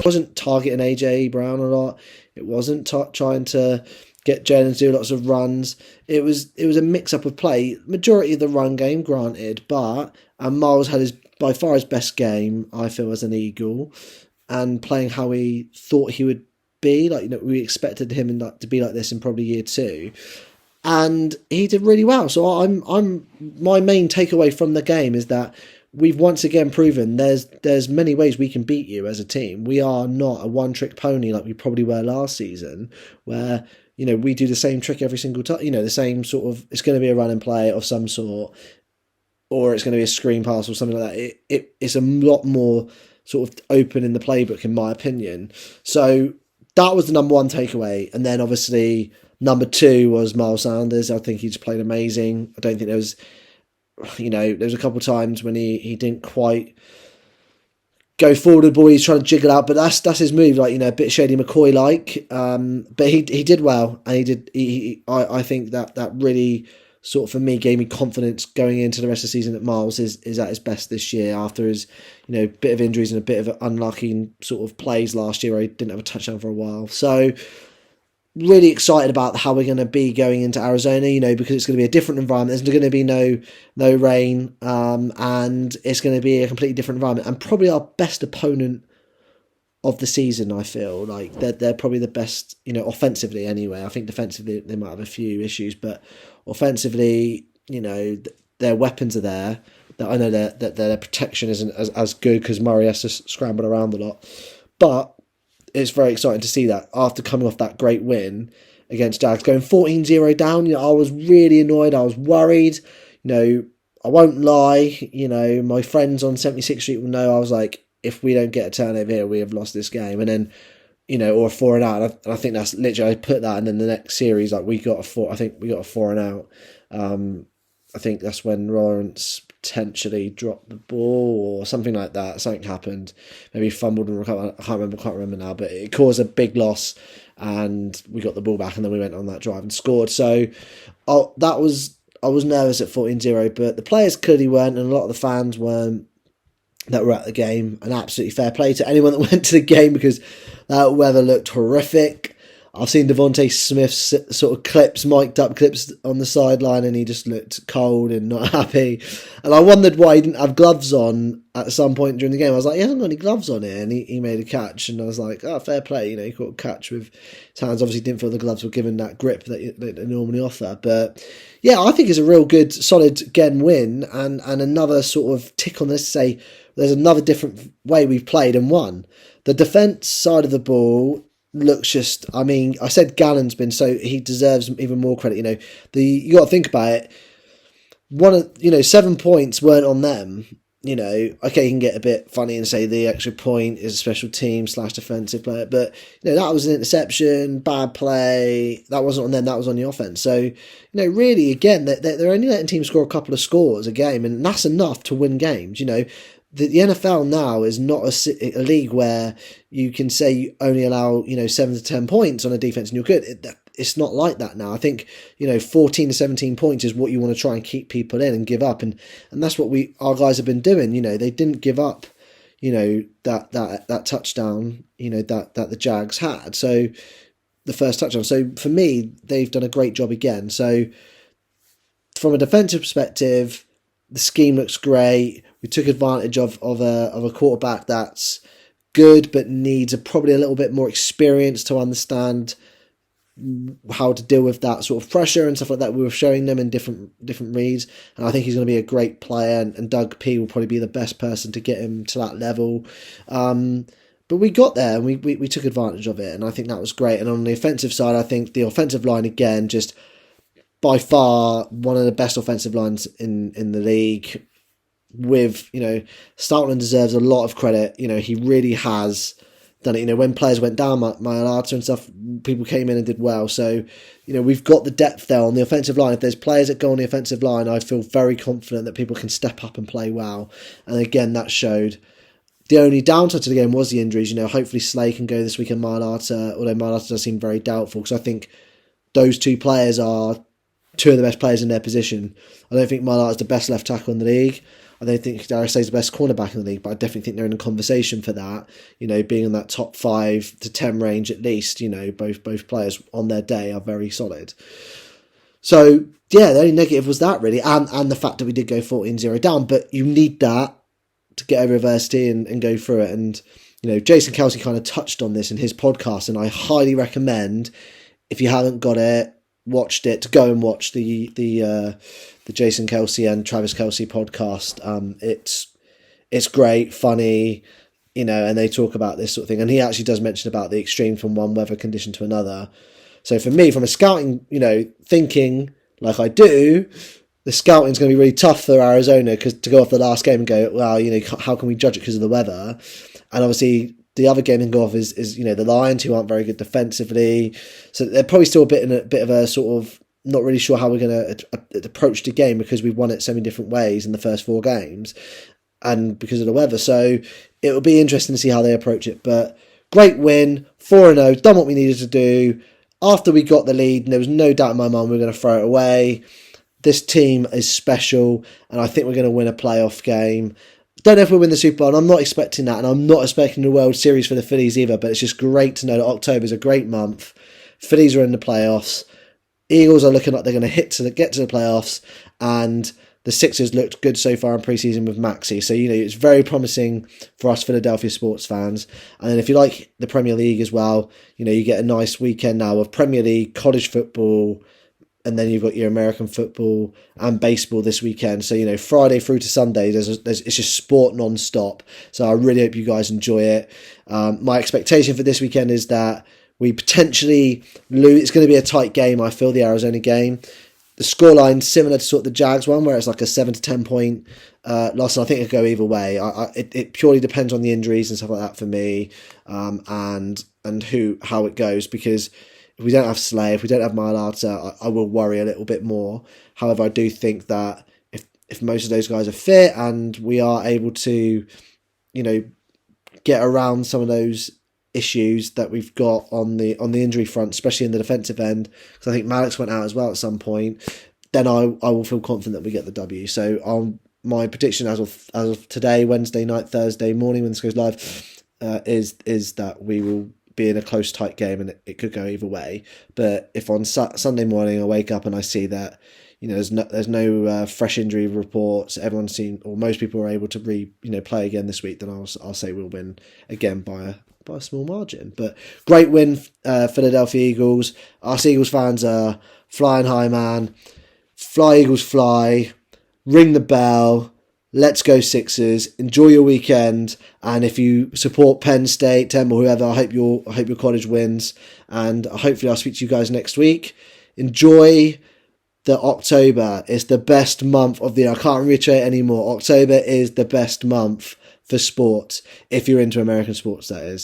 It wasn't targeting AJ Brown a lot. It wasn't trying to get Jalen to do lots of runs. It was a mix-up of play. Majority of the run game, granted, but Miles had by far his best game, I feel, as an Eagle, and playing how we thought he would be. We expected him to be like this in probably year 2. And he did really well. So my main takeaway from the game is that we've once again proven there's many ways we can beat you as a team. We are not a one-trick pony like we probably were last season, where we do the same trick every single time. The same sort of, it's going to be a run and play of some sort, or it's going to be a screen pass or something like that. It's a lot more sort of open in the playbook, in my opinion. So that was the number one takeaway. And then obviously number 2 was Miles Sanders. I think he just played amazing. I don't think there was, there was a couple of times when he didn't quite go forward with the ball. He's trying to jiggle out, but that's his move, a bit Shady McCoy-like. But he did well, and I think that really sort of, for me, gave me confidence going into the rest of the season that Miles is at his best this year after his bit of injuries and a bit of unlucky sort of plays last year where he didn't have a touchdown for a while. So really excited about how we're going to be going into Arizona, because it's going to be a different environment. There's going to be no rain, and it's going to be a completely different environment, and probably our best opponent of the season. I feel like they're probably the best, offensively anyway. I think defensively they might have a few issues, but offensively, their weapons are there. That I know that their protection isn't as good because Murray has to scramble around a lot, but it's very exciting to see that after coming off that great win against Jags, going 14-0 down. I was really annoyed. I was worried. I won't lie. My friends on 76th Street will know I was like, if we don't get a turnover here, we have lost this game. And then, or a 4 and out. And I think that's literally, I put that, and then the next series, we got a 4. I think we got a 4 and out. I think that's when Lawrence potentially dropped the ball or something like that. Something happened.Maybe fumbled and recovered. I can't remember now, but it caused a big loss, and we got the ball back, and then we went on that drive and scored. So I was nervous at 14-0, but the players clearly weren't, and a lot of the fans weren't that were at the game. And absolutely fair play to anyone that went to the game, because that weather looked horrific. I've seen Devontae Smith's sort of mic'd up clips on the sideline, and he just looked cold and not happy. And I wondered why he didn't have gloves on at some point during the game. I was like, he hasn't got any gloves on here, and he made a catch. And I was like, fair play. He caught a catch with his hands. Obviously didn't feel the gloves were given that grip that they normally offer. But yeah, I think it's a real good, solid, again, win, and another sort of tick on this to say there's another different way we've played and won. The defence side of the ball looks just, I said Gallon's been, so he deserves even more credit. You got to think about it. 7 points weren't on them. Okay, you can get a bit funny and say the extra point is a special team / defensive player, but that was an interception, bad play. That wasn't on them. That was on the offense. So really, again, they're only letting teams score a couple of scores a game, and that's enough to win games. The NFL now is not a league where you can say you only allow 7 to 10 points on a defense and you're good. It's not like that now. I think 14 to 17 points is what you want to try and keep people in and give up, and that's what our guys have been doing. They didn't give up that touchdown that the Jags had. So the first touchdown. So for me, they've done a great job again. So from a defensive perspective, the scheme looks great. We took advantage of a quarterback that's good but needs probably a little bit more experience to understand how to deal with that sort of pressure and stuff like that. We were showing them in different reads, and I think he's going to be a great player, and Doug P will probably be the best person to get him to that level. But we got there, and we took advantage of it, and I think that was great. And on the offensive side, I think the offensive line, again, just by far one of the best offensive lines in the league. With, Stoutland deserves a lot of credit. He really has done it. When players went down, Mailata and stuff, people came in and did well. So, we've got the depth there on the offensive line. If there's players that go on the offensive line, I feel very confident that people can step up and play well. And again, that showed. The only downside to the game was the injuries. Hopefully Slay can go this week and Mailata, although Mailata does seem very doubtful, because I think those two players are two of the best players in their position. I don't think Mailata is the best left tackle in the league. I don't think Dare I say is the best cornerback in the league, but I definitely think they're in a conversation for that. Being in that top 5 to 10 range at least. Both players on their day are very solid. So yeah, the only negative was that really, and the fact that we did go 14-0 down. But you need that to get over adversity and go through it. And Jason Kelsey kind of touched on this in his podcast, and I highly recommend, if you haven't got it, watched it, to go and watch the Jason Kelsey and Travis Kelsey podcast. It's great, funny, and they talk about this sort of thing. And he actually does mention about the extreme from one weather condition to another. So for me, from a scouting, thinking like I do, the scouting is going to be really tough for Arizona, because to go off the last game and go, well, how can we judge it because of the weather? And obviously the other game in go off is the Lions, who aren't very good defensively. So they're probably still in a bit of a sort of not really sure how we're going to approach the game, because we've won it so many different ways in the first 4 games and because of the weather. So it will be interesting to see how they approach it. But great win, 4-0, done what we needed to do. After we got the lead, there was no doubt in my mind we were going to throw it away. This team is special, and I think we're going to win a playoff game. Don't know if we'll win the Super Bowl, and I'm not expecting that, and I'm not expecting the World Series for the Phillies either, but it's just great to know that October is a great month. Phillies are in the playoffs. Eagles are looking like they're going to get to the playoffs, and the Sixers looked good so far in preseason with Maxey. So, it's very promising for us Philadelphia sports fans. And then if you like the Premier League as well, you get a nice weekend now of Premier League, college football, and then you've got your American football and baseball this weekend. So, Friday through to Sunday, it's just sport non-stop. So I really hope you guys enjoy it. My expectation for this weekend is that we potentially lose. It's going to be a tight game, I feel, the Arizona game. The scoreline similar to sort of the Jags one, where it's like a 7 to 10 point loss, and I think it could go either way. It purely depends on the injuries and stuff like that for me, and how it goes, because if we don't have Slay, if we don't have Mailata, I will worry a little bit more. However, I do think that if most of those guys are fit and we are able to, get around some of those issues that we've got on the injury front, especially in the defensive end, because I think Maddox went out as well at some point, then I will feel confident that we get the W. So my prediction as of today, Wednesday night, Thursday morning when this goes live, is that we will be in a close, tight game, and it could go either way. But if on Sunday morning I wake up and I see that there's no fresh injury reports, everyone's seen, or most people are able to play again this week, then I'll say we'll win again by a small margin. But great win, Philadelphia Eagles. Us Eagles fans are flying high, man. Fly Eagles fly. Ring the bell. Let's go Sixers. Enjoy your weekend. And if you support Penn State, Temple, whoever, I hope your college wins. And hopefully I'll speak to you guys next week. Enjoy the October. It's the best month of the year. I can't reiterate anymore. October is the best month for sports, if you're into American sports, that is.